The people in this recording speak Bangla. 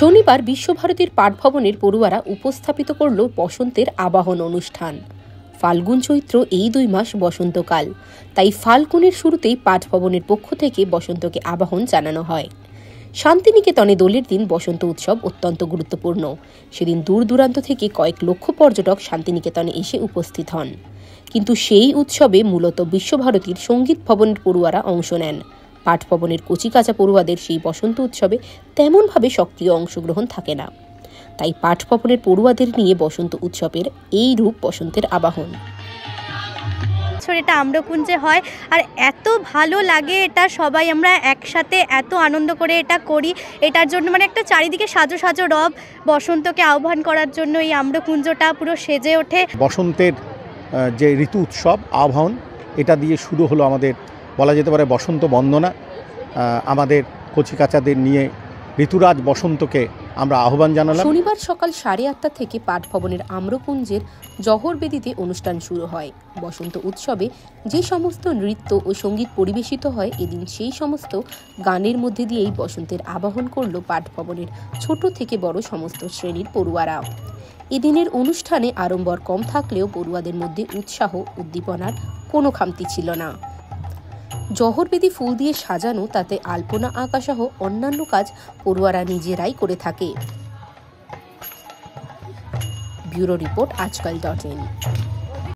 শনিবার বিশ্বভারতীর পাঠভবনের পড়ুয়ারা উপস্থাপিত করল বসন্তের আবাহন অনুষ্ঠান। ফাল্গুন চৈত্র এই 2 মাস বসন্তকাল, তাই ফাল্গুনের শুরুতেই পাঠভবনের পক্ষ থেকে বসন্তকে আবাহন জানানো হয়। শান্তিনিকেতনে দোলের দিন বসন্ত উৎসব অত্যন্ত গুরুত্বপূর্ণ। সেদিন দূর দূরান্ত থেকে কয়েক লক্ষ পর্যটক শান্তিনিকেতনে এসে উপস্থিত হন। কিন্তু সেই উৎসবে মূলত বিশ্বভারতীর সঙ্গীত ভবনের পড়ুয়ারা অংশ নেন। পাঠভবনের কচিকাঁচা পড়ুয়াদের সেই বসন্ত উৎসবে তেমনভাবে সক্রিয় অংশগ্রহণ থাকে না। তাই পাঠভবনের পড়ুয়াদের নিয়ে বসন্ত উৎসবের এই রূপ বসন্তের আবাহন। এটা আম্রকুঞ্জে হয় আর এত ভালো লাগে, এটা সবাই আমরা একসাথে এত আনন্দ করে এটা করি। এটার জন্য একটা চারিদিকে সাজো সাজো রব, বসন্তকে আহ্বান করার জন্য এই আম্রকুঞ্জটা পুরো সেজে ওঠে। বসন্তের যে ঋতু উৎসব আহ্বান, এটা দিয়ে শুরু হলো আমাদের বলা যেতে পারে বসন্ত বন্দনা। আমাদের কচিকাচাদের নিয়ে ঋতুরাজ বসন্তকে আমরা আহ্বান জানালাম। শনিবার সকাল 8:30 থেকে পাঠভবনের আম্রকুঞ্জের জহর বেদিতে অনুষ্ঠান শুরু হয়। বসন্ত উৎসবে যে সমস্ত নৃত্য ও সঙ্গীত পরিবেশিত হয়, এদিন সেই সমস্ত গানের মধ্যে দিয়েই বসন্তের আবাহন করল পাঠভবনের ছোট থেকে বড় সমস্ত শ্রেণীর পড়ুয়ারা। এদিনের অনুষ্ঠানে আড়ম্বর কম থাকলেও পড়ুয়াদের মধ্যে উৎসাহ উদ্দীপনার কোনো খামতি ছিল না। জহরবেদি ফুল দিয়ে সাজানো, তাতে আলপনা আঁকা সহ অন্যান্য কাজ পড়ুয়ারা নিজেরাই করে থাকে। Bureau report, আজকাল.in।